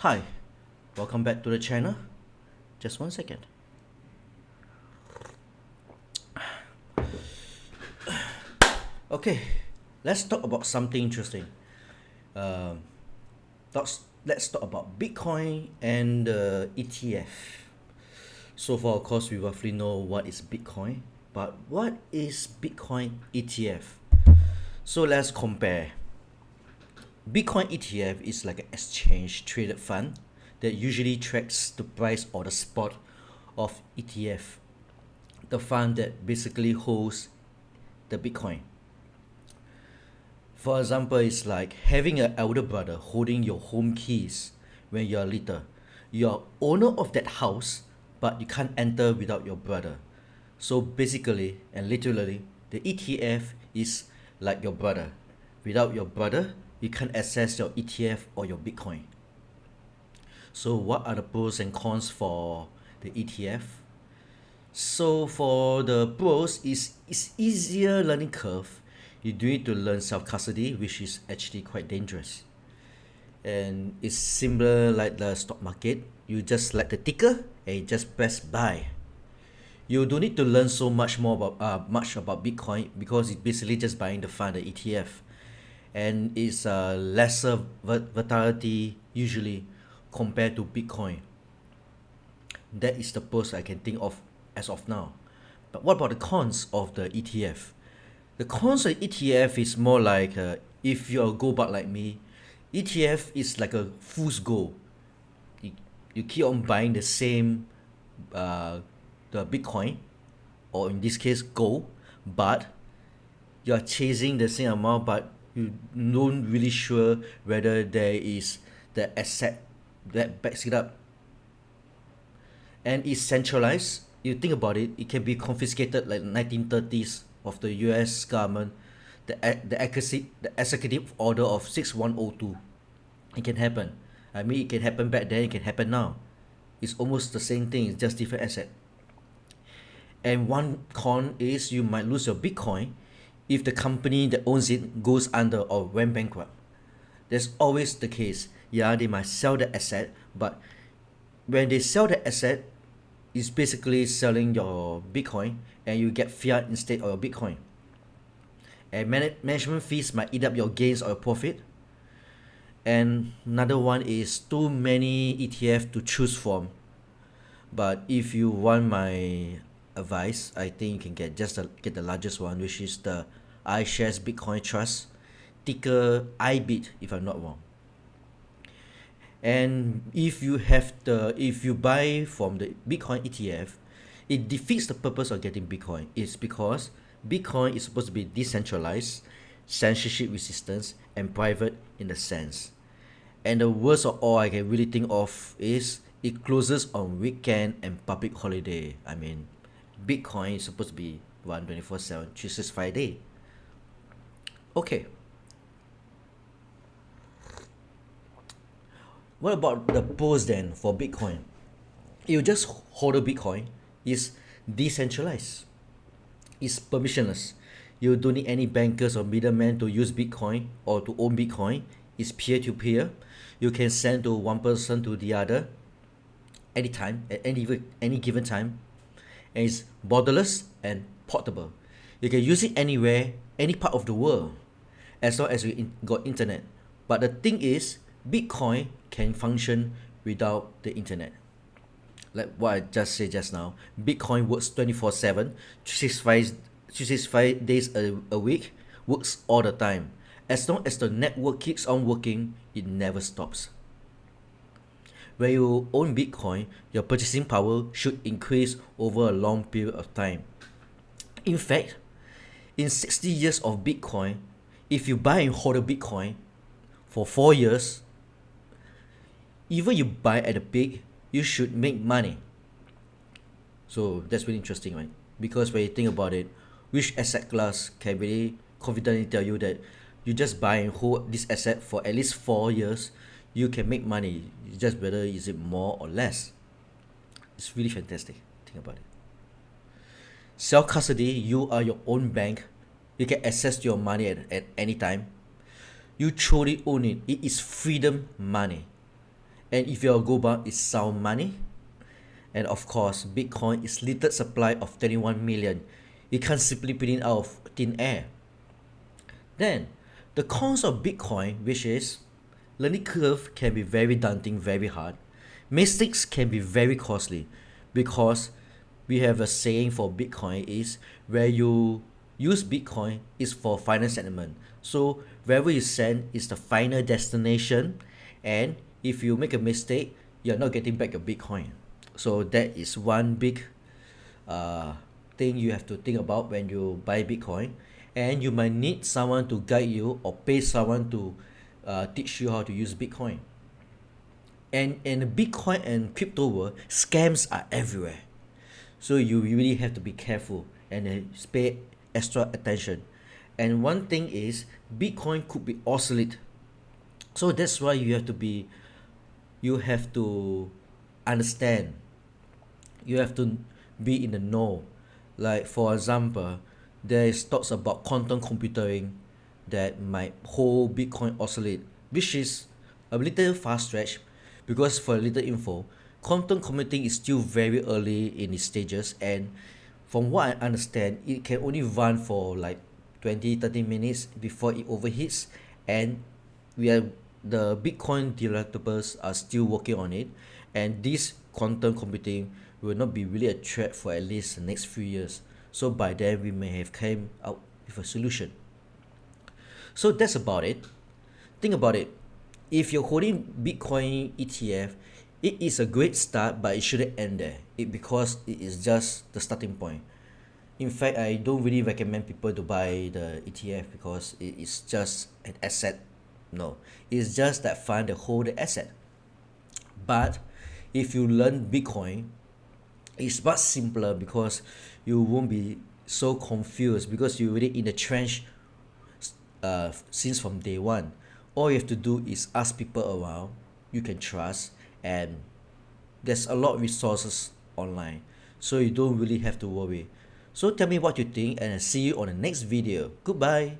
Hi, welcome back to the channel. Just one second. Okay, let's talk about something interesting. Um, let's talk about Bitcoin and the ETF. So far, of course, we roughly know what is Bitcoin, but what is Bitcoin ETF? So let's compare. Bitcoin ETF is like an exchange traded fund that usually tracks the price or the spot of ETF, the fund that basically holds the Bitcoin. For example, it's like having an elder brother holding your home keys when you're little. You're owner of that house, but you can't enter without your brother. So basically and literally, the ETF is like your brother. Without your brother, you can't access your ETF or your Bitcoin. So what are the pros and cons for the ETF? So for the pros, it's easier learning curve. You do need to learn self custody, which is actually quite dangerous. And it's similar like the stock market. You just select the ticker and you just press buy. You don't need to learn so much about Bitcoin because it's basically just buying the fund, the ETF, and it's lesser volatility usually compared to Bitcoin. That is the pros I can think of as of now. But what about the cons of the ETF? The cons of ETF is more like if you're a gold bug like me, ETF is like a fool's gold. You, you keep on buying the same the Bitcoin, or in this case gold, but you're chasing the same amount, but you don't really sure whether there is the asset that backs it up, and it's centralized. You think about it, it can be confiscated like 1930s of the U.S. government, the executive order of 6102. It can happen. I mean, it can happen back then. It can happen now. It's almost the same thing. It's just different asset. And one con is you might lose your Bitcoin if the company that owns it goes under or went bankrupt. That's always the case. Yeah, they might sell the asset, but when they sell the asset, it's basically selling your Bitcoin and you get fiat instead of your Bitcoin. And management fees might eat up your gains or your profit. And another one is too many ETF to choose from. But if you want my advice, I think you can get the largest one, which is the iShares Bitcoin Trust, ticker IBIT, if I'm not wrong. And if you buy from the Bitcoin ETF, it defeats the purpose of getting Bitcoin. It's because Bitcoin is supposed to be decentralized, censorship resistance, and private in the sense. And the worst of all I can really think of is it closes on weekend and public holiday. I mean, Bitcoin is supposed to be run 24/7, 365 day. Okay, what about the pros then for Bitcoin? You just hold a Bitcoin, is decentralized, it's permissionless. You don't need any bankers or middlemen to use Bitcoin or to own Bitcoin. It's peer to peer. You can send to one person to the other anytime at any given time, and it's borderless and portable. You can use it anywhere, any part of the world, as long as you got internet. But the thing is, Bitcoin can function without the internet. Like what I just said just now, Bitcoin works 24/7, 365 days a week, works all the time. As long as the network keeps on working, it never stops. When you own Bitcoin, your purchasing power should increase over a long period of time. In fact, in 60 years of Bitcoin, if you buy and hold a Bitcoin for 4 years, even you buy at a peak, you should make money. So that's really interesting, right? Because when you think about it, which asset class can really confidently tell you that you just buy and hold this asset for at least 4 years, you can make money. It's just whether is it more or less. It's really fantastic. Think about it. Self custody, you are your own bank. You can access your money at any time. You truly own it. It is freedom money. And if your gold bar is sound money, and of course, Bitcoin is limited supply of 21 million. You can't simply put it out of thin air. Then, the cons of Bitcoin, which is learning curve can be very daunting, very hard. Mistakes can be very costly because we have a saying for Bitcoin is where you use Bitcoin is for final settlement. So wherever you send is the final destination, and if you make a mistake, you're not getting back your Bitcoin. So that is one big uh, thing you have to think about when you buy Bitcoin, and you might need someone to guide you or pay someone to teach you how to use Bitcoin. And in the Bitcoin and crypto world, scams are everywhere. So you really have to be careful and pay extra attention. And one thing is, Bitcoin could be oscillate. So that's why you have to understand, you have to be in the know. Like for example, there is talks about quantum computing that might hold Bitcoin oscillate, which is a little fast stretch because for a little info, quantum computing is still very early in its stages, and from what I understand, it can only run for like 20-30 minutes before it overheats, and we are the Bitcoin developers are still working on it, and this quantum computing will not be really a threat for at least the next few years. So by then we may have came out with a solution. So that's about it. Think about it. If you're holding Bitcoin ETF, it is a great start, but it shouldn't end there. Because it is just the starting point. In fact, I don't really recommend people to buy the ETF because it is just an asset. No, it's just that fun to hold the asset. But if you learn Bitcoin, it's much simpler because you won't be so confused because you're already in the trench since from day one. All you have to do is ask people around you can trust, and there's a lot of resources online, so you don't really have to worry. So tell me what you think, and I'll see you on the next video. Goodbye.